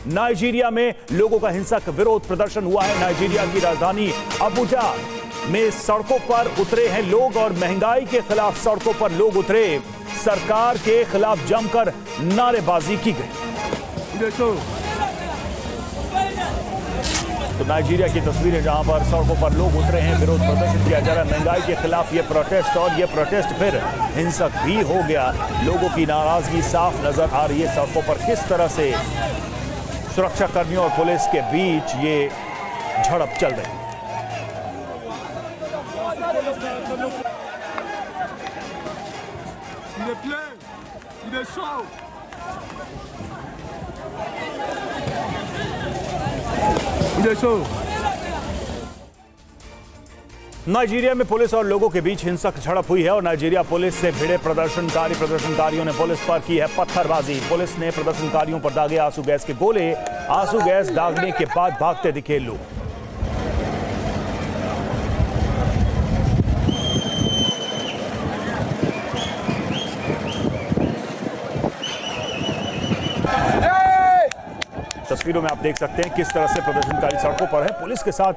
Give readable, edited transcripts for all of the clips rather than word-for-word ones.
Nigeria में लोगों का हिंसक विरोध प्रदर्शन हुआ है। नाइजीरिया की राजधानी अबुजा में सड़कों पर उतरे हैं लोग और महंगाई के खिलाफ सड़कों पर लोग उतरे। सरकार के खिलाफ जमकर नारेबाजी की गई। तो नाइजीरिया की तस्वीरें जहां पर सड़कों पर लोग उतरे हैं, विरोध प्रदर्शन किया जा रहा है महंगाई के खिलाफ। ये प्रोटेस्ट और ये प्रोटेस्ट फिर हिंसक भी हो गया। लोगों की नाराजगी साफ नजर आ रही है सड़कों पर। किस तरह से सुरक्षा कर्मियों और पुलिस के बीच ये झड़प चल रही है। नाइजीरिया में पुलिस और लोगों के बीच हिंसक झड़प हुई है और नाइजीरिया पुलिस से भिड़े प्रदर्शनकारियों ने पुलिस पर की है पत्थरबाजी। पुलिस ने प्रदर्शनकारियों पर दागे आंसू गैस के गोले। आंसू गैस दागने के बाद भागते दिखे लोग। तस्वीरों में आप देख सकते हैं किस तरह से प्रदर्शनकारी सड़कों पर है। पुलिस के साथ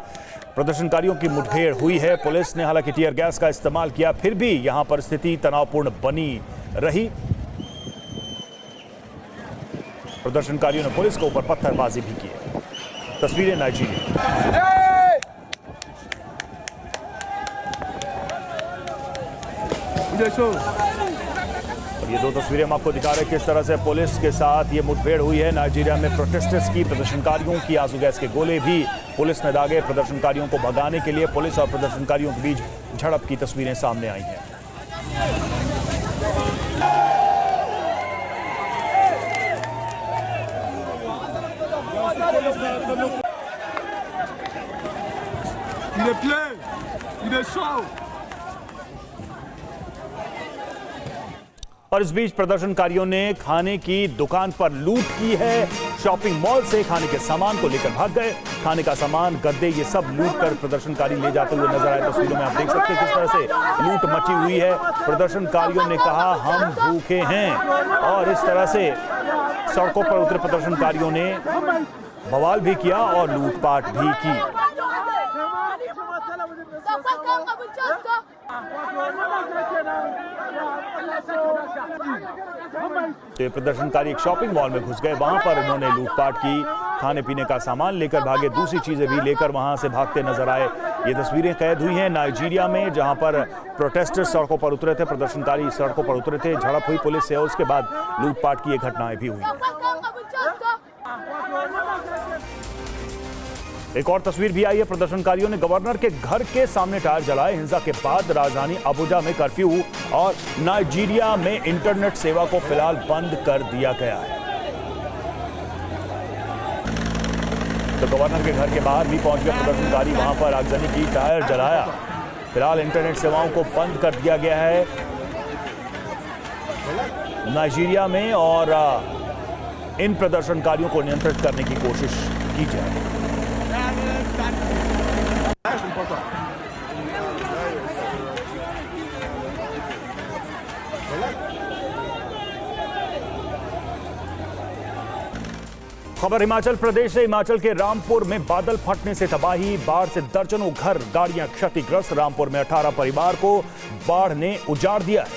प्रदर्शनकारियों की मुठभेड़ हुई है। पुलिस ने हालांकि टीयर गैस का इस्तेमाल किया, फिर भी यहां पर स्थिति तनावपूर्ण बनी रही। प्रदर्शनकारियों ने पुलिस के ऊपर पत्थरबाजी भी की है। तस्वीरें नाइजीरिया। ये दो तस्वीरें हम आपको दिखा रहे हैं किस तरह से पुलिस के साथ ये मुठभेड़ हुई है नाइजीरिया में। प्रोटेस्टर्स की, प्रदर्शनकारियों की आंसू गैस के गोले भी पुलिस ने दागे। प्रदर्शनकारियों को भगाने के लिए पुलिस और प्रदर्शनकारियों के बीच झड़प की तस्वीरें सामने आई हैं। और इस बीच प्रदर्शनकारियों ने खाने की दुकान पर लूट की है। शॉपिंग मॉल से खाने के सामान को लेकर भाग गए। खाने का सामान, गद्दे, ये सब लूट कर प्रदर्शनकारी ले जाते हुए नजर आए। तस्वीरों में आप देख सकते हैं किस तरह से लूट मची हुई है। प्रदर्शनकारियों ने कहा हम भूखे हैं और इस तरह से सड़कों पर उतरे प्रदर्शनकारियों ने बवाल भी किया और लूटपाट भी की। तो प्रदर्शनकारी एक शॉपिंग मॉल में घुस गए, वहां पर उन्होंने लूटपाट की। खाने पीने का सामान लेकर भागे, दूसरी चीजें भी लेकर वहां से भागते नजर आए। ये तस्वीरें कैद हुई हैं नाइजीरिया में जहां पर प्रोटेस्टर्स सड़कों पर उतरे थे, प्रदर्शनकारी सड़कों पर उतरे थे। झड़प हुई पुलिस से और उसके बाद लूटपाट की ये घटनाएं भी हुई हैं। एक और तस्वीर भी आई है। प्रदर्शनकारियों ने गवर्नर के घर के सामने टायर जलाए। हिंसा के बाद राजधानी अबुजा में कर्फ्यू और नाइजीरिया में इंटरनेट सेवा को फिलहाल बंद कर दिया गया है। तो गवर्नर के घर के बाहर भी पहुंच गए प्रदर्शनकारी, वहां पर आगजनी की, टायर जलाया। फिलहाल इंटरनेट सेवाओं को बंद कर दिया गया है नाइजीरिया में और इन प्रदर्शनकारियों को नियंत्रित करने की कोशिश की जा रही है। खबर हिमाचल प्रदेश से। हिमाचल के रामपुर में बादल फटने से तबाही, बाढ़ से दर्जनों घर गाड़ियां क्षतिग्रस्त। रामपुर में 18 परिवार को बाढ़ ने उजाड़ दिया है।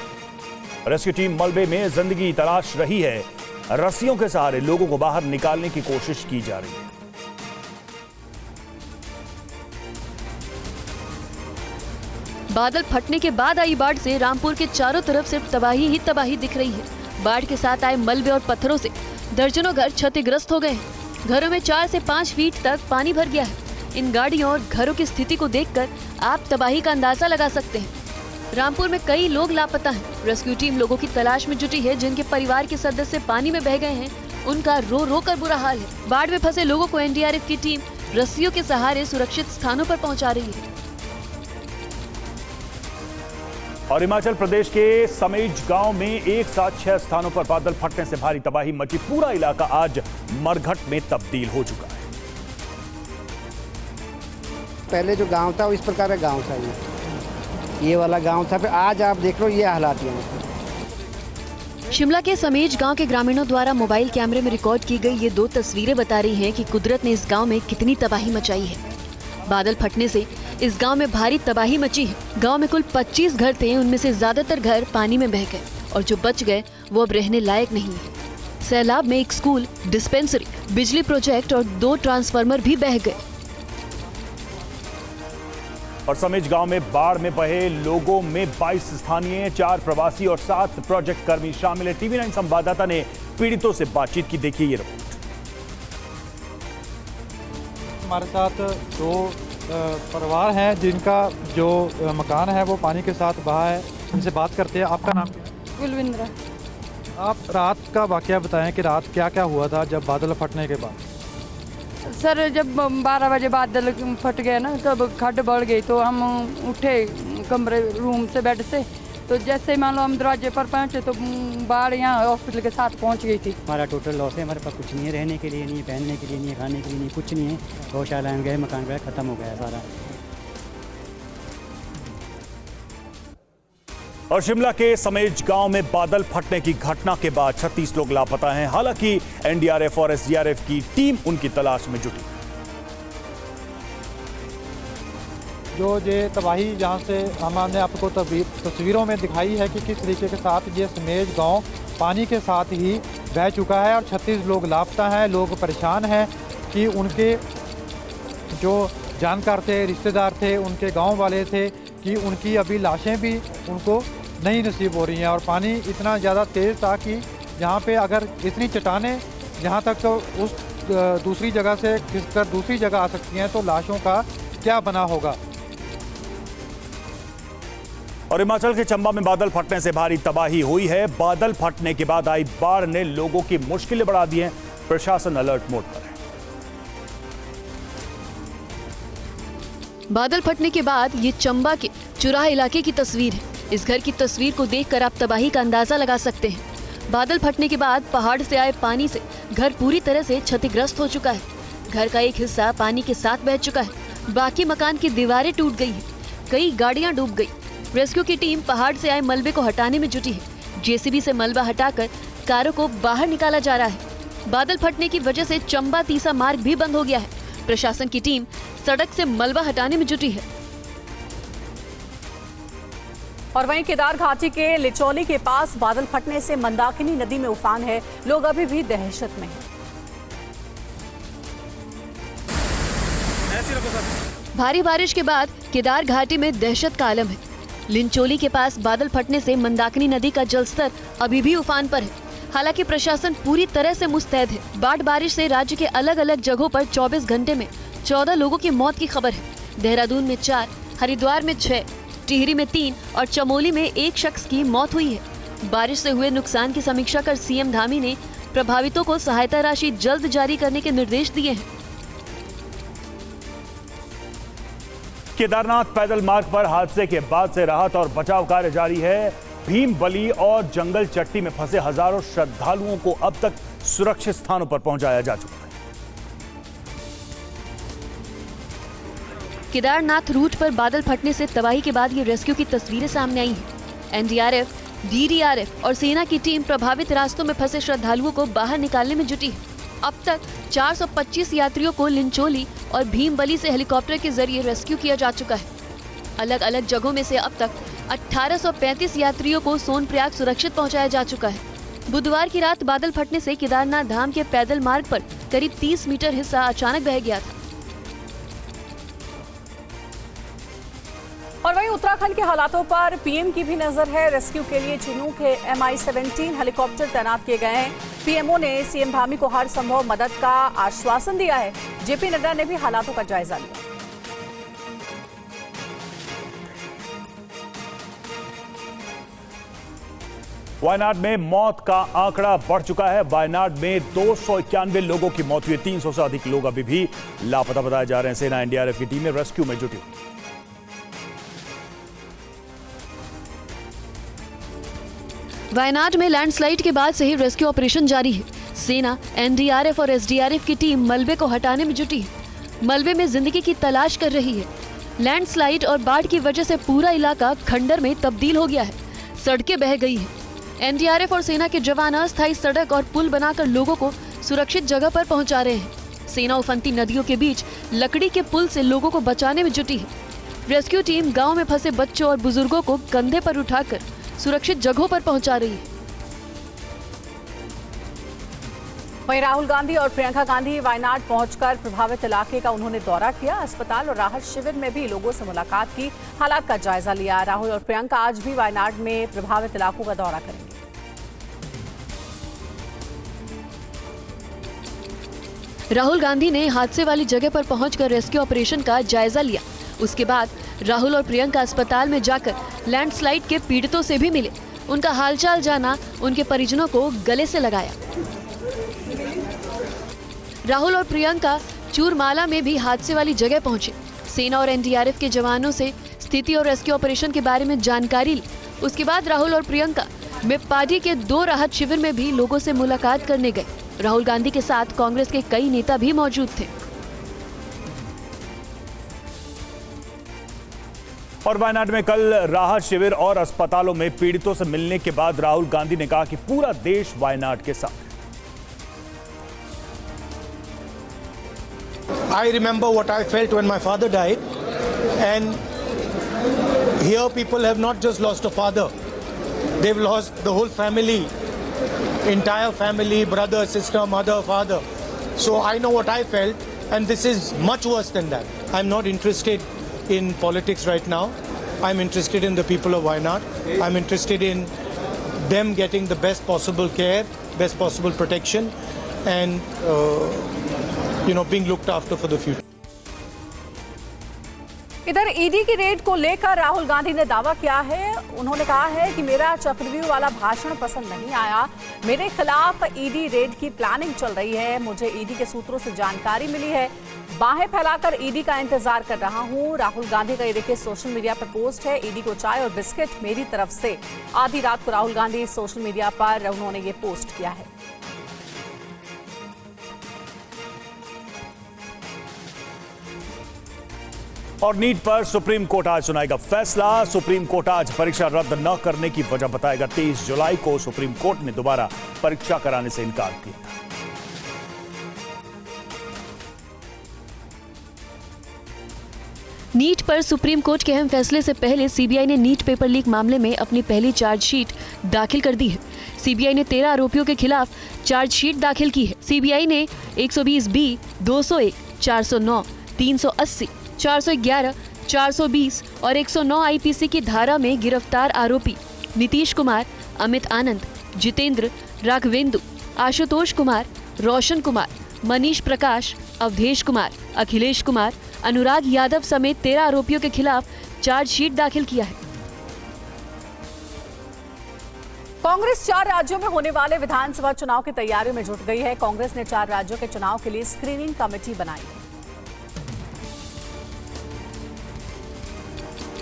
रेस्क्यू टीम मलबे में जिंदगी तलाश रही है। रस्सियों के सहारे लोगों को बाहर निकालने की कोशिश की जा रही है। बादल फटने के बाद आई बाढ़ से रामपुर के चारों तरफ सिर्फ तबाही ही तबाही दिख रही है। बाढ़ के साथ आए मलबे और पत्थरों से दर्जनों घर क्षतिग्रस्त हो गए हैं। घरों में 4 से 5 फीट तक पानी भर गया है। इन गाड़ियों और घरों की स्थिति को देखकर आप तबाही का अंदाजा लगा सकते हैं। रामपुर में कई लोग लापता हैं। रेस्क्यू टीम लोगों की तलाश में जुटी है। जिनके परिवार के सदस्य पानी में बह गए हैं, उनका रो रो कर बुरा हाल है। बाढ़ में फंसे लोगों को एनडीआरएफ की टीम रस्सियों के सहारे सुरक्षित स्थानों पर पहुंचा रही है। और हिमाचल प्रदेश के समेज गांव में एक साथ 6 स्थानों पर बादल फटने से भारी तबाही मची। पूरा इलाका आज मरघट में तब्दील हो चुका है। पहले जो गांव था वो इस प्रकार का गांव था, ये वाला गांव था। फिर आज आप देख लो ये हालात हैं। शिमला के समेज गांव के ग्रामीणों द्वारा मोबाइल कैमरे में रिकॉर्ड की गई ये 2 तस्वीरें बता रही हैं कि कुदरत ने इस गांव में कितनी तबाही मचाई है। बादल फटने से इस गांव में भारी तबाही मची है। गांव में कुल 25 घर थे, उनमें से ज्यादातर घर पानी में बह गए और जो बच गए वो अब रहने लायक नहीं है। सैलाब में एक स्कूल, डिस्पेंसरी, बिजली प्रोजेक्ट और 2 ट्रांसफार्मर भी बह गए। और समेज गांव में बाढ़ में बहे लोगों में 22 स्थानीय, 4 प्रवासी और 7 प्रोजेक्ट कर्मी शामिल है। TV9 संवाददाता ने पीड़ितों से बातचीत की, देखिए ये रिपोर्ट। हमारे साथ 2 परिवार हैं जिनका जो मकान है वो पानी के साथ बहा है। उनसे बात करते हैं। आपका नाम क्या है? कुलविंद्रा। आप रात का वाकया बताएं कि रात क्या क्या हुआ था जब बादल फटने के बाद। सर जब 12 बजे बादल फट गए ना तब खड्ड बढ़ गई, तो हम उठे कमरे रूम से, बेड से, तो जैसे मान लो हम दरवाजे पर पहुंचे तो बाढ़ यहाँ हॉस्पिटल के साथ पहुंच गई थी। हमारा टोटल लॉस है, हमारे पास कुछ नहीं है, रहने के लिए नहीं, पहनने के लिए नहीं, खाने के लिए नहीं, कुछ नहीं है। गौशाला में गए, मकान गए, ख़त्म हो गया सारा। और शिमला के समेज गांव में बादल फटने की घटना के बाद 36 लोग लापता हैं। हालांकि NDRF और SDRF की टीम उनकी तलाश में जुटी। जो ये तबाही जहाँ से हमने आपको तस्वीरों में दिखाई है कि किस तरीके के साथ ये समेज गांव पानी के साथ ही बह चुका है और 36 लोग लापता हैं। लोग परेशान हैं कि उनके जो जानकार थे, रिश्तेदार थे, उनके गांव वाले थे कि उनकी अभी लाशें भी उनको नहीं नसीब हो रही हैं। और पानी इतना ज़्यादा तेज़ था कि यहाँ पे अगर इतनी चट्टानें जहाँ तक उस दूसरी जगह से खिसकर दूसरी जगह आ सकती हैं तो लाशों का क्या बना होगा। और हिमाचल के चंबा में बादल फटने से भारी तबाही हुई है। बादल फटने के बाद आई बाढ़ ने लोगों की मुश्किलें बढ़ा दी हैं। प्रशासन अलर्ट मोड पर है। बादल फटने के बाद ये चंबा के चुराह इलाके की तस्वीर है। इस घर की तस्वीर को देखकर आप तबाही का अंदाजा लगा सकते हैं। बादल फटने के बाद पहाड़ से आए पानी से घर पूरी तरह से क्षतिग्रस्त हो चुका है। घर का एक हिस्सा पानी के साथ बह चुका है, बाकी मकान की दीवारें टूट गई हैं, कई गाड़ियां डूब गई। रेस्क्यू की टीम पहाड़ से आए मलबे को हटाने में जुटी है। JCB से मलबा हटाकर कारों को बाहर निकाला जा रहा है। बादल फटने की वजह से चंबा तीसा मार्ग भी बंद हो गया है। प्रशासन की टीम सड़क से मलबा हटाने में जुटी है। और वहीं केदार घाटी के लिचौली के पास बादल फटने से मंदाकिनी नदी में उफान है। लोग अभी भी दहशत में हैं। भारी बारिश के बाद केदार घाटी में दहशत का आलम है। लिंचोली के पास बादल फटने से मंदाकिनी नदी का जलस्तर अभी भी उफान पर है। हालांकि प्रशासन पूरी तरह से मुस्तैद है। बाढ़ बारिश से राज्य के अलग अलग जगहों पर 24 घंटे में 14 लोगों की मौत की खबर है। देहरादून में 4, हरिद्वार में 6, टिहरी में 3 और चमोली में 1 शख्स की मौत हुई है। बारिश से हुए नुकसान की समीक्षा कर CM धामी ने प्रभावितों को सहायता राशि जल्द जारी करने के निर्देश दिए हैं। केदारनाथ पैदल मार्ग पर हादसे के बाद से राहत और बचाव कार्य जारी है। भीम बली और जंगल चट्टी में फंसे हजारों श्रद्धालुओं को अब तक सुरक्षित स्थानों पर पहुंचाया जा चुका है। केदारनाथ रूट पर बादल फटने से तबाही के बाद ये रेस्क्यू की तस्वीरें सामने आई हैं। NDRF, DDRF और सेना की टीम प्रभावित रास्तों में फंसे श्रद्धालुओं को बाहर निकालने में जुटी है। अब तक 425 यात्रियों को लिंचोली और भीमबली से हेलीकॉप्टर के जरिए रेस्क्यू किया जा चुका है। अलग अलग जगहों में से अब तक 1835 यात्रियों को सोनप्रयाग सुरक्षित पहुंचाया जा चुका है। बुधवार की रात बादल फटने से केदारनाथ धाम के पैदल मार्ग पर करीब 30 मीटर हिस्सा अचानक बह गया था। और वहीं उत्तराखंड के हालातों पर PM की भी नजर है। रेस्क्यू के लिए चिनूक के MI-17 हेलीकॉप्टर तैनात किए गए हैं। PMO ने CM धामी को हर संभव मदद का आश्वासन दिया है। JP नड्डा ने भी हालातों का जायजा लिया। वायनाड में मौत का आंकड़ा बढ़ चुका है। वायनाड में 291 लोगों की मौत हुई। 300 से अधिक लोग अभी भी लापता बताए जा रहे हैं। सेना NDRF की टीमें रेस्क्यू में जुटी। वायनाड में लैंडस्लाइड के बाद से ही रेस्क्यू ऑपरेशन जारी है। सेना, NDRF और SDRF की टीम मलबे को हटाने में जुटी है। मलबे में जिंदगी की तलाश कर रही है। लैंडस्लाइड और बाढ़ की वजह से पूरा इलाका खंडर में तब्दील हो गया है। सड़कें बह गई हैं। एनडीआरएफ और सेना के जवान अस्थायी सड़क और पुल बनाकर लोगों को सुरक्षित जगह पर पहुंचा रहे हैं। सेना उफनती नदियों के बीच लकड़ी के पुल से लोगों को बचाने में जुटी है। रेस्क्यू टीम गांव में फंसे बच्चों और बुजुर्गों को कंधे पर उठाकर सुरक्षित जगहों पर पहुंचा रही है। वहीं राहुल गांधी और प्रियंका गांधी वायनाड पहुंचकर प्रभावित इलाके का उन्होंने दौरा किया। अस्पताल और राहत शिविर में भी लोगों से मुलाकात की, हालात का जायजा लिया। राहुल और प्रियंका आज भी वायनाड में प्रभावित इलाकों का दौरा करेंगे। राहुल गांधी ने हादसे वाली जगह पर पहुंचकर रेस्क्यू ऑपरेशन का जायजा लिया। उसके बाद राहुल और प्रियंका अस्पताल में जाकर लैंडस्लाइड के पीड़ितों से भी मिले, उनका हालचाल जाना, उनके परिजनों को गले से लगाया। राहुल और प्रियंका चूरमाला में भी हादसे वाली जगह पहुंचे। सेना और एनडीआरएफ के जवानों से स्थिति और रेस्क्यू ऑपरेशन के बारे में जानकारी ली। उसके बाद राहुल और प्रियंका मेप्पाडी के 2 राहत शिविर में भी लोगों से मुलाकात करने गए। राहुल गांधी के साथ कांग्रेस के कई नेता भी मौजूद थे। और वायनाड में कल राहत शिविर और अस्पतालों में पीड़ितों से मिलने के बाद राहुल गांधी ने कहा कि पूरा देश वायनाड के साथ। I remember what I felt when my father died, and here people have not just lost a father, they've lost the whole family, entire family, brother, sister, mother, father. So I know what I felt, and this is much worse than that. I'm not interested in politics right now. I'm interested in the people of Wayanad. I'm interested in them getting the best possible care, best possible protection, and being looked after for the future. इधर ED की red को लेकर राहुल गांधी ने दावा किया है। उन्होंने कहा है कि मेरा चक्रव्यूह वाला भाषण पसंद नहीं आया, मेरे खिलाफ ईडी रेड की प्लानिंग चल रही है, मुझे ईडी के सूत्रों से जानकारी मिली है, बाहें फैलाकर ईडी का इंतजार कर रहा हूं। राहुल गांधी का ये देखिए सोशल मीडिया पर पोस्ट है, ईडी को चाय और बिस्किट मेरी तरफ से। आधी रात को राहुल गांधी सोशल मीडिया पर उन्होंने ये पोस्ट किया है। और नीट पर सुप्रीम कोर्ट आज सुनाएगा फैसला। सुप्रीम कोर्ट आज परीक्षा रद्द न करने की वजह बताएगा। 23 जुलाई को सुप्रीम कोर्ट ने दोबारा परीक्षा कराने से इनकार किया था। नीट पर सुप्रीम कोर्ट के अहम फैसले से पहले सीबीआई ने नीट पेपर लीक मामले में अपनी पहली चार्जशीट दाखिल कर दी है। सीबीआई ने 13 आरोपियों के खिलाफ चार्जशीट दाखिल की है। सीबीआई ने 120B, 201, 409, 380, 411, 420 और 109 आईपीसी की धारा में गिरफ्तार आरोपी नीतीश कुमार, अमित आनंद, जितेंद्र, राघवेंदु, आशुतोष कुमार, रोशन कुमार, मनीष प्रकाश, अवधेश कुमार, अखिलेश कुमार, अनुराग यादव समेत 13 आरोपियों के खिलाफ चार्जशीट दाखिल किया है। कांग्रेस 4 राज्यों में होने वाले विधानसभा चुनाव की तैयारियों में जुट गई है। कांग्रेस ने 4 राज्यों के चुनाव के लिए स्क्रीनिंग कमेटी बनाई है।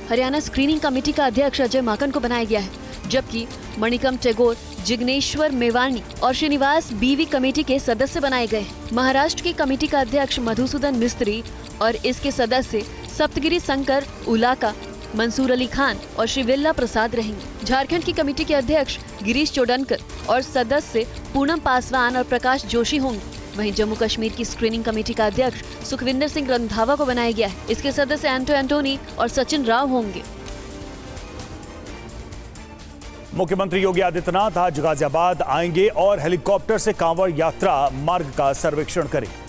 हरियाणा स्क्रीनिंग कमेटी का अध्यक्ष अजय माकन को बनाया गया है, जबकि मणिकम टैगोर, जिग्नेश्वर मेवानी और श्रीनिवास बीवी कमेटी के सदस्य बनाए गए हैं। महाराष्ट्र की कमेटी का अध्यक्ष मधुसूदन मिस्त्री और इसके सदस्य सप्तगिरी शंकर उलाका, मंसूर अली खान और श्रीविल्ला प्रसाद रहेंगे। झारखंड की कमेटी के अध्यक्ष गिरीश चोडनकर और सदस्य पूनम पासवान और प्रकाश जोशी होंगे। वहीं जम्मू कश्मीर की स्क्रीनिंग कमेटी का अध्यक्ष सुखविंदर सिंह रंधावा को बनाया गया है। इसके सदस्य एंटोनी और सचिन राव होंगे। मुख्यमंत्री योगी आदित्यनाथ आज गाजियाबाद आएंगे और हेलीकॉप्टर से कांवड़ यात्रा मार्ग का सर्वेक्षण करेंगे।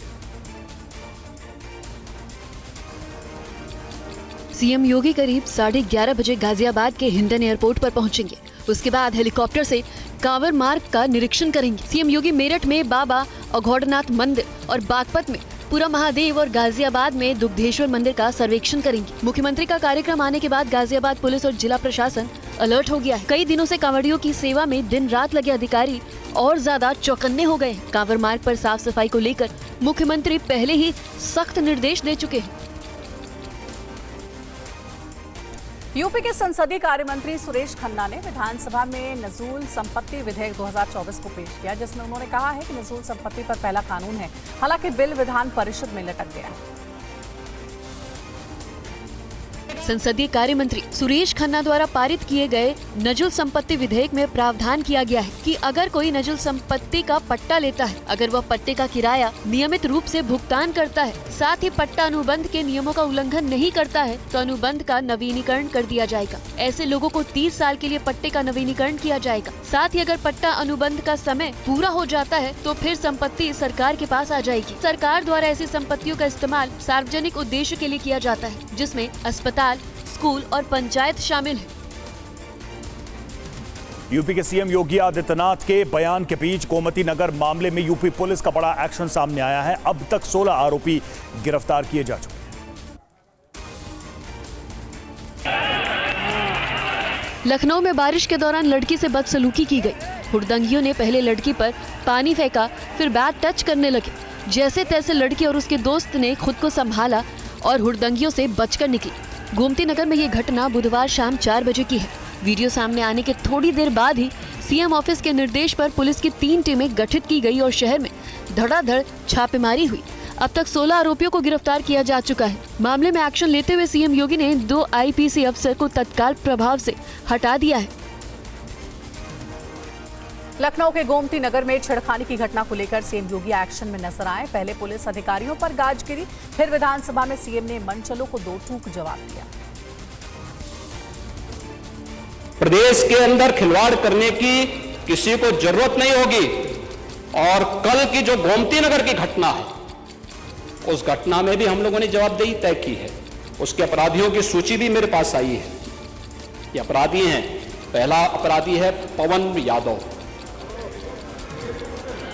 सीएम योगी करीब 11:30 बजे गाजियाबाद के हिंडन एयरपोर्ट पर पहुंचेंगे। उसके बाद हेलीकॉप्टर से कांवड़ मार्ग का निरीक्षण करेंगे। सीएम योगी मेरठ में बाबा अघोड़नाथ मंदिर और बागपत में पूरा महादेव और गाजियाबाद में दुग्धेश्वर मंदिर का सर्वेक्षण करेंगे। मुख्यमंत्री का कार्यक्रम आने के बाद गाजियाबाद पुलिस और जिला प्रशासन अलर्ट हो गया है। कई दिनों से कांवड़ियों की सेवा में दिन रात लगे अधिकारी और ज्यादा चौकन्ने हो गए हैं। कांवड़ मार्ग पर साफ सफाई को लेकर मुख्यमंत्री पहले ही सख्त निर्देश दे चुके हैं। यूपी के संसदीय कार्य मंत्री सुरेश खन्ना ने विधानसभा में नजूल संपत्ति विधेयक 2024 को पेश किया, जिसमें उन्होंने कहा है कि नजूल संपत्ति पर पहला कानून है। हालांकि बिल विधान परिषद में लटक गया है। संसदीय कार्य मंत्री सुरेश खन्ना द्वारा पारित किए गए नजुल संपत्ति विधेयक में प्रावधान किया गया है कि अगर कोई नजुल संपत्ति का पट्टा लेता है, अगर वह पट्टे का किराया नियमित रूप से भुगतान करता है, साथ ही पट्टा अनुबंध के नियमों का उल्लंघन नहीं करता है, तो अनुबंध का नवीनीकरण कर दिया जाएगा। ऐसे लोगों को 30 साल के लिए पट्टे का नवीनीकरण किया जाएगा। साथ ही अगर पट्टा अनुबंध का समय पूरा हो जाता है तो फिर संपत्ति सरकार के पास आ जाएगी। सरकार द्वारा ऐसी संपत्तियों का इस्तेमाल सार्वजनिक उद्देश्य के लिए किया जाता है, जिसमें अस्पताल, स्कूल और पंचायत शामिल है। यूपी के सीएम योगी आदित्यनाथ के बयान के बीच गोमती नगर मामले में यूपी पुलिस का बड़ा एक्शन सामने आया है। अब तक 16 आरोपी गिरफ्तार किए जा चुके हैं। लखनऊ में बारिश के दौरान लड़की से बदसलूकी की गई। हुड़दंगियों ने पहले लड़की पर पानी फेंका, फिर बैग टच करने लगे। जैसे तैसे लड़की और उसके दोस्त ने खुद को संभाला और हुड़दंगियों से बचकर निकली। गोमती नगर में ये घटना बुधवार शाम 4 बजे की है। वीडियो सामने आने के थोड़ी देर बाद ही सीएम ऑफिस के निर्देश पर पुलिस की 3 टीमें गठित की गई और शहर में धड़ाधड़ छापेमारी हुई। अब तक 16 आरोपियों को गिरफ्तार किया जा चुका है। मामले में एक्शन लेते हुए सीएम योगी ने 2 आईपीसी अफसर को तत्काल प्रभाव से हटा दिया है। लखनऊ के गोमती नगर में छेड़खानी की घटना को लेकर सीएम योगी एक्शन में नजर आए। पहले पुलिस अधिकारियों पर गाज गिरी, फिर विधानसभा में सीएम ने मनचलों को 2 टूक जवाब दिया। प्रदेश के अंदर खिलवाड़ करने की किसी को जरूरत नहीं होगी और कल की जो गोमती नगर की घटना है, उस घटना में भी हम लोगों ने जवाबदेही तय की है। उसके अपराधियों की सूची भी मेरे पास आई है। ये अपराधी हैं। पहला अपराधी है पवन यादव,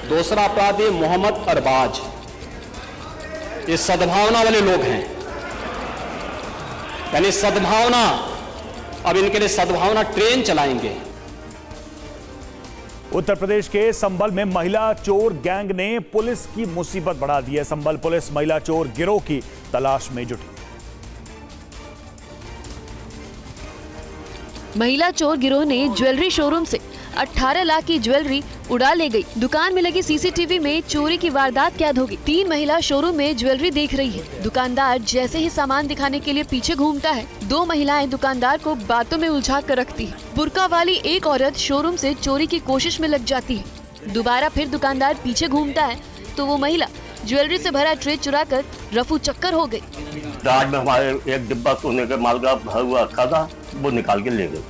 दूसरा अपराधी मोहम्मद अरबाज। ये सद्भावना वाले लोग हैं, यानी सद्भावना, अब इनके लिए सद्भावना ट्रेन चलाएंगे। उत्तर प्रदेश के संभल में महिला चोर गैंग ने पुलिस की मुसीबत बढ़ा दी है। संभल पुलिस महिला चोर गिरोह की तलाश में जुटी। महिला चोर गिरोह ने ज्वेलरी शोरूम से 18 लाख की ज्वेलरी उड़ा ले गई। दुकान में लगी सीसीटीवी में चोरी की वारदात कैद होगी। 3 महिला शोरूम में ज्वेलरी देख रही है। दुकानदार जैसे ही सामान दिखाने के लिए पीछे घूमता है, 2 महिलाएं दुकानदार को बातों में उलझा कर रखती है। बुर्का वाली एक औरत शोरूम से चोरी की कोशिश में लग जाती है। दोबारा फिर दुकानदार पीछे घूमता है तो वो महिला ज्वेलरी से भरा ट्रे चुराकर रफू चक्कर हो गई। रात में हमारे एक डिब्बा सोने के माल का भरा हुआ रखा था, वो निकाल के ले गए।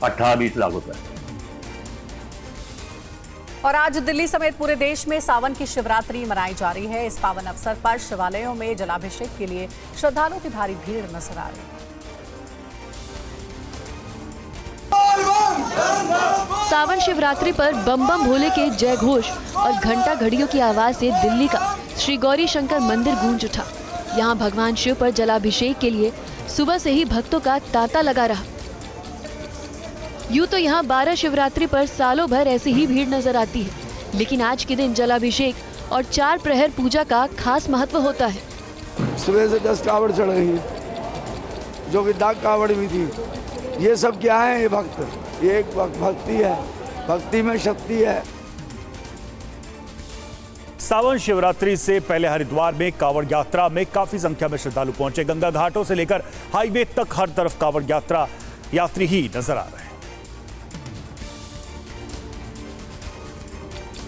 18-20 लाख रुपए। और आज दिल्ली समेत पूरे देश में सावन की शिवरात्रि मनाई जा रही है। इस पावन अवसर पर शिवालयों में जलाभिषेक के लिए श्रद्धालुओं की भारी भीड़ नजर आ रही है। सावन शिवरात्रि पर बम बम भोले के जय घोष और घंटा घड़ियों की आवाज से दिल्ली का श्री गौरी शंकर मंदिर गूंज उठा। यहाँ भगवान शिव पर जलाभिषेक के लिए सुबह से ही भक्तों का तांता लगा रहा। यूँ तो यहाँ 12 शिवरात्रि पर सालों भर ऐसी ही भीड़ नजर आती है, लेकिन आज के दिन जलाभिषेक और 4 प्रहर पूजा का खास महत्व होता है। सुबह से 10 कावड़ चढ़ गई, जो कि डाक कावड़ भी थी। ये सब क्या है? ये भक्त, ये एक भक्ति है, भक्ति में शक्ति है। सावन शिवरात्रि से पहले हरिद्वार में कांवड़ यात्रा में काफी संख्या में श्रद्धालु पहुंचे। गंगा घाटों से लेकर हाईवे तक हर तरफ कांवड़ यात्री ही नजर आ रहे हैं।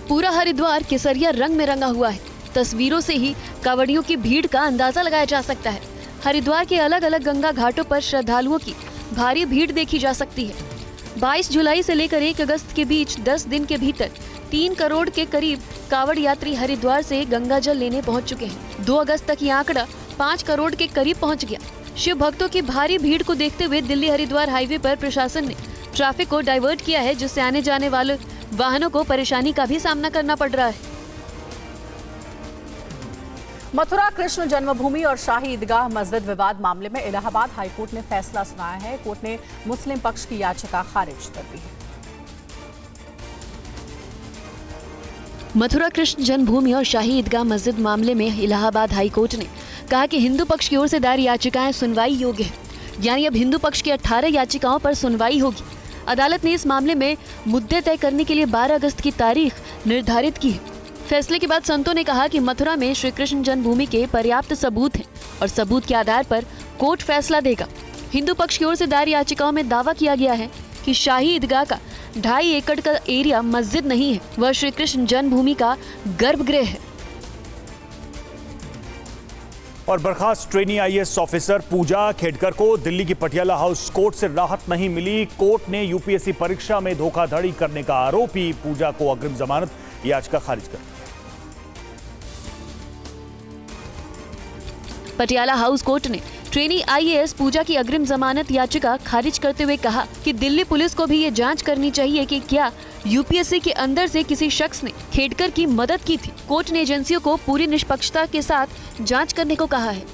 पूरा हरिद्वार केसरिया रंग में रंगा हुआ है। तस्वीरों से ही कांवड़ियों की भीड़ का अंदाजा लगाया जा सकता है। हरिद्वार के अलग अलग गंगा घाटों पर श्रद्धालुओं की भारी भीड़ देखी जा सकती है। 22 जुलाई से लेकर 1 अगस्त के बीच 10 दिन के भीतर 3 करोड़ के करीब कांवड़ यात्री हरिद्वार से गंगा जल लेने पहुंच चुके हैं। 2 अगस्त तक ये आंकड़ा 5 करोड़ के करीब पहुंच गया। शिव भक्तों की भारी भीड़ को देखते हुए दिल्ली हरिद्वार हाईवे पर प्रशासन ने ट्रैफिक को डाइवर्ट किया है, जिससे आने जाने वाले वाहनों को परेशानी का भी सामना करना पड़ रहा है। मथुरा कृष्ण जन्मभूमि और शाही ईदगाह मस्जिद विवाद मामले में इलाहाबाद हाईकोर्ट ने फैसला सुनाया है। कोर्ट ने मुस्लिम पक्ष की याचिका खारिज कर दी है। मथुरा कृष्ण जन्मभूमि और शाही ईदगाह मस्जिद मामले में इलाहाबाद हाईकोर्ट ने कहा कि हिंदू पक्ष की ओर से दायर याचिकाएं सुनवाई योग्य है, यानी अब हिंदू पक्ष की 18 याचिकाओं पर सुनवाई होगी। अदालत ने इस मामले में मुद्दे तय करने के लिए 12 अगस्त की तारीख निर्धारित की है। फैसले के बाद संतों ने कहा कि मथुरा में श्री कृष्ण जन्मभूमि के पर्याप्त सबूत हैं और सबूत के आधार पर कोर्ट फैसला देगा। हिंदू पक्ष की ओर से दायर याचिकाओं में दावा किया गया है कि शाही ईदगाह का 2.5 एकड़ का एरिया मस्जिद नहीं है, वह श्री कृष्ण जन्मभूमि का गर्भगृह है। और बर्खास्त ट्रेनी आईएएस ऑफिसर पूजा खेडकर को दिल्ली की पटियाला हाउस कोर्ट से राहत नहीं मिली। कोर्ट ने यूपीएससी परीक्षा में धोखाधड़ी करने का आरोपी पूजा को अग्रिम जमानत याचिका खारिज कर दी। पटियाला हाउस कोर्ट ने ट्रेनी आईएएस पूजा की अग्रिम जमानत याचिका खारिज करते हुए कहा कि दिल्ली पुलिस को भी ये जांच करनी चाहिए कि क्या यूपीएससी के अंदर से किसी शख्स ने खेडकर की मदद की थी। कोर्ट ने एजेंसियों को पूरी निष्पक्षता के साथ जांच करने को कहा है।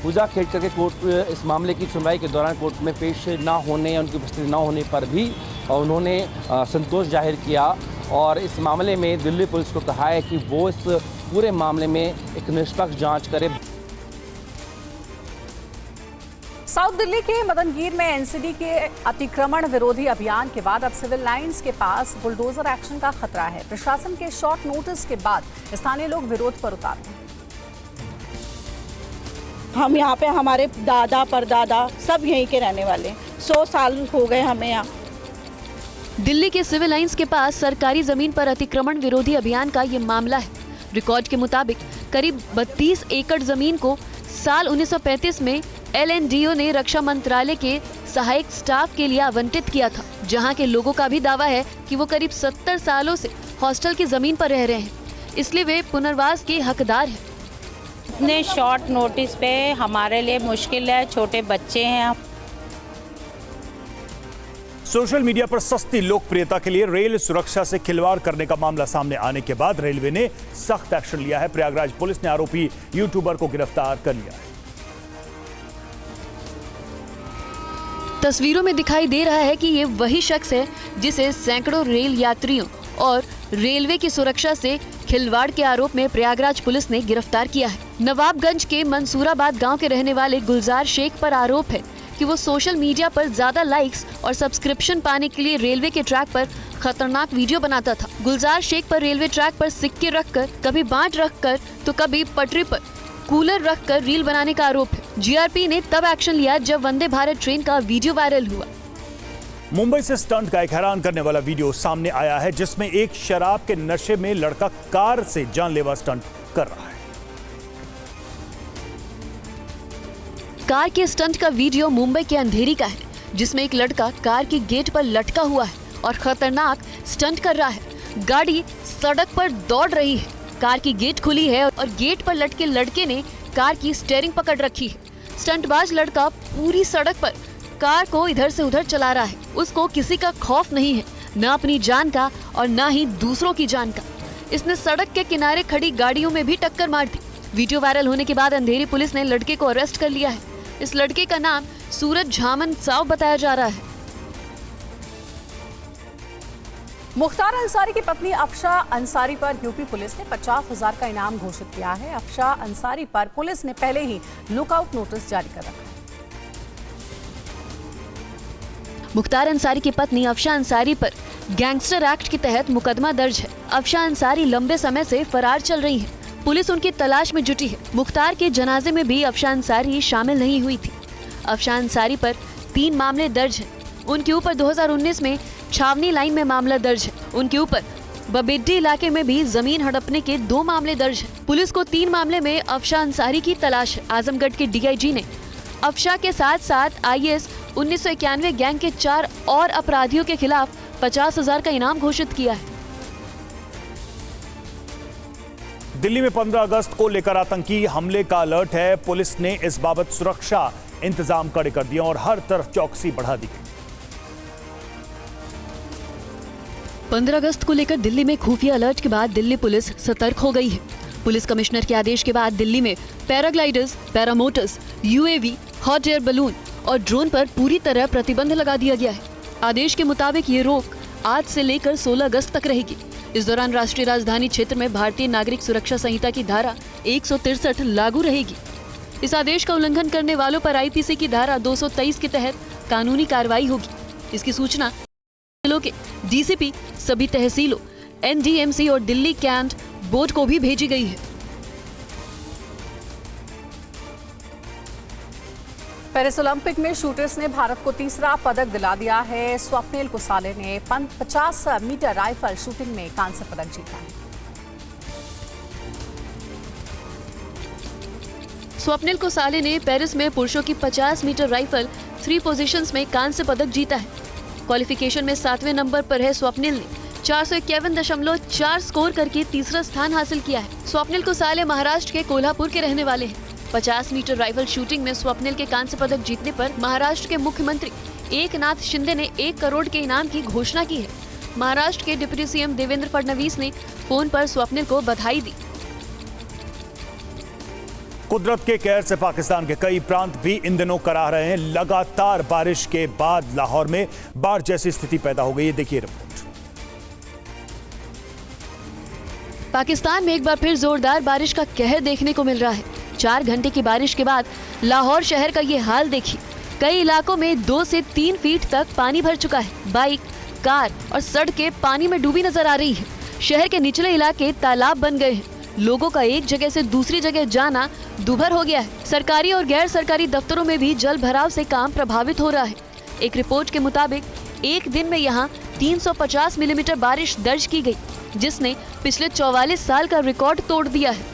पूजा खेडकर के कोर्ट इस मामले की सुनवाई के दौरान कोर्ट में पेश न होने या उनकी उपस्थिति न होने पर भी उन्होंने संतोष जाहिर किया और इस मामले में दिल्ली पुलिस को कहा है कि वो इस पूरे मामले में एक निष्पक्ष जांच करे। साउथ दिल्ली के मदनगीर में एनसीडी के अतिक्रमण विरोधी अभियान के बाद अब सिविल लाइंस के पास बुलडोजर एक्शन का खतरा है। प्रशासन के शॉर्ट नोटिस के बाद स्थानीय लोग विरोध पर उतारे हैं। हम यहाँ पे हमारे दादा परदादा सब यहीं के रहने वाले, 100 साल हो गए हमें यहाँ। दिल्ली के सिविल लाइंस के पास सरकारी जमीन पर अतिक्रमण विरोधी अभियान का ये मामला है। रिकॉर्ड के मुताबिक करीब 32 एकड़ जमीन को साल 1935 में LNDO ने रक्षा मंत्रालय के सहायक स्टाफ के लिए आवंटित किया था, जहां के लोगों का भी दावा है कि वो करीब 70 सालों से हॉस्टल की जमीन पर रह रहे हैं, इसलिए वे पुनर्वास के हकदार हैं। इतने शॉर्ट नोटिस पे हमारे लिए मुश्किल है, छोटे बच्चे हैं। सोशल मीडिया पर सस्ती लोकप्रियता के लिए रेल सुरक्षा से खिलवाड़ करने का मामला सामने आने के बाद रेलवे ने सख्त एक्शन लिया है। प्रयागराज पुलिस ने आरोपी यूट्यूबर को गिरफ्तार कर लिया है। तस्वीरों में दिखाई दे रहा है कि ये वही शख्स है जिसे सैकड़ों रेल यात्रियों और रेलवे की सुरक्षा से खिलवाड़ के आरोप में प्रयागराज पुलिस ने गिरफ्तार किया है। नवाबगंज के मंसूराबाद गांव के रहने वाले गुलजार शेख पर आरोप है कि वो सोशल मीडिया पर ज्यादा लाइक्स और सब्सक्रिप्शन पाने के लिए रेलवे के ट्रैक पर खतरनाक वीडियो बनाता था। गुलजार शेख पर रेलवे ट्रैक पर सिक्के रखकर, कभी बांट रखकर तो कभी पटरी पर कूलर रखकर रील बनाने का आरोप है। जीआरपी ने तब एक्शन लिया जब वंदे भारत ट्रेन का वीडियो वायरल हुआ। मुंबई से स्टंट का एक हैरान करने वाला वीडियो सामने आया है, जिसमें एक शराब के नशे में लड़का कार से जानलेवा स्टंट कर रहा है। कार के स्टंट का वीडियो मुंबई के अंधेरी का है, जिसमें एक लड़का कार के गेट पर लटका हुआ है और खतरनाक स्टंट कर रहा है। गाड़ी सड़क पर दौड़ रही है, कार की गेट खुली है और गेट पर लटके लड़के ने कार की स्टीयरिंग पकड़ रखी है। स्टंटबाज लड़का पूरी सड़क पर कार को इधर से उधर चला रहा है। उसको किसी का खौफ नहीं है, न अपनी जान का और न ही दूसरों की जान का। इसने सड़क के किनारे खड़ी गाड़ियों में भी टक्कर मार दी। वीडियो वायरल होने के बाद अंधेरी पुलिस ने लड़के को अरेस्ट कर लिया है। इस लड़के का नाम सूरज झामन साव बताया जा रहा है। मुख्तार अंसारी की पत्नी अफशा अंसारी पर यूपी पुलिस ने 50,000 का इनाम घोषित किया है। अफशा अंसारी पर पुलिस ने पहले ही लुकआउट नोटिस जारी कर रखा है। मुख्तार अंसारी की पत्नी अफशा अंसारी पर गैंगस्टर एक्ट के तहत मुकदमा दर्ज है। अफशा अंसारी लंबे समय से फरार चल रही है। पुलिस उनकी तलाश में जुटी है। मुख्तार के जनाजे में भी अफशा अंसारी शामिल नहीं हुई थी। अफशा अंसारी पर 3 मामले दर्ज हैं। उनके ऊपर 2019 में छावनी लाइन में मामला दर्ज है। उनके ऊपर बबेड्डी इलाके में भी जमीन हड़पने के 2 मामले दर्ज हैं। पुलिस को 3 मामले में अफशा अंसारी की तलाश है। आजमगढ़ के डीआईजी ने अफशा के साथ साथ आईएस 1991 गैंग के 4 और अपराधियों के खिलाफ 50,000 का इनाम घोषित किया है। दिल्ली में 15 अगस्त को लेकर आतंकी हमले का अलर्ट है। पुलिस ने इस बाबत सुरक्षा इंतजाम कड़े कर दिए और हर तरफ चौकसी बढ़ा दी गई। 15 अगस्त को लेकर दिल्ली में खुफिया अलर्ट के बाद दिल्ली पुलिस सतर्क हो गई है। पुलिस कमिश्नर के आदेश के बाद दिल्ली में paragliders, paramotors, UAV, hot air balloon और ड्रोन पर पूरी तरह प्रतिबंध लगा दिया गया है। आदेश के मुताबिक ये रोक आज से लेकर 16 अगस्त तक रहेगी। इस दौरान राष्ट्रीय राजधानी क्षेत्र में भारतीय नागरिक सुरक्षा संहिता की धारा 163 लागू रहेगी। इस आदेश का उल्लंघन करने वालों पर आईपीसी की धारा 223 के तहत कानूनी कार्रवाई होगी। इसकी सूचना जिलों के डीसीपी, सभी तहसीलों, एनडीएमसी और दिल्ली कैंट बोट को भी भेजी गई है। पेरिस ओलंपिक में शूटर्स ने भारत को तीसरा पदक दिला दिया है। स्वप्निल कुसाले ने 50 मीटर राइफल शूटिंग में कांस्य पदक जीता है। स्वप्निल कुसाले ने पेरिस में पुरुषों की 50 मीटर राइफल 3 पोजीशंस में कांस्य पदक जीता है। क्वालिफिकेशन में 7वें नंबर पर है स्वप्निल ने 451.4 स्कोर करके तीसरा स्थान हासिल किया है। स्वप्निल कुसाले महाराष्ट्र के कोल्हापुर के रहने वाले हैं। 50 मीटर राइफल शूटिंग में स्वप्निल के कांस्य पदक जीतने पर महाराष्ट्र के मुख्यमंत्री एकनाथ शिंदे ने 1 करोड़ के इनाम की घोषणा की है। महाराष्ट्र के डिप्टी सीएम देवेंद्र फडणवीस ने फोन पर स्वप्निल को बधाई दी। कुदरत के कहर से पाकिस्तान के कई प्रांत भी इन दिनों कराह रहे हैं। लगातार बारिश के बाद लाहौर में बाढ़ जैसी स्थिति पैदा हो गई है। देखिए रिपोर्ट। पाकिस्तान में एक बार फिर जोरदार बारिश का कहर देखने को मिल रहा है। 4 घंटे की बारिश के बाद लाहौर शहर का ये हाल देखिए। कई इलाकों में 2 से 3 फीट तक पानी भर चुका है। बाइक, कार और सड़कें पानी में डूबी नजर आ रही है। शहर के निचले इलाके तालाब बन गए हैं। लोगों का एक जगह से दूसरी जगह जाना दूभर हो गया है। सरकारी और गैर सरकारी दफ्तरों में भी जल भराव से काम प्रभावित हो रहा है। एक रिपोर्ट के मुताबिक एक दिन में यहाँ 350 मिलीमीटर बारिश दर्ज की गई, जिसने पिछले 44 साल का रिकॉर्ड तोड़ दिया है।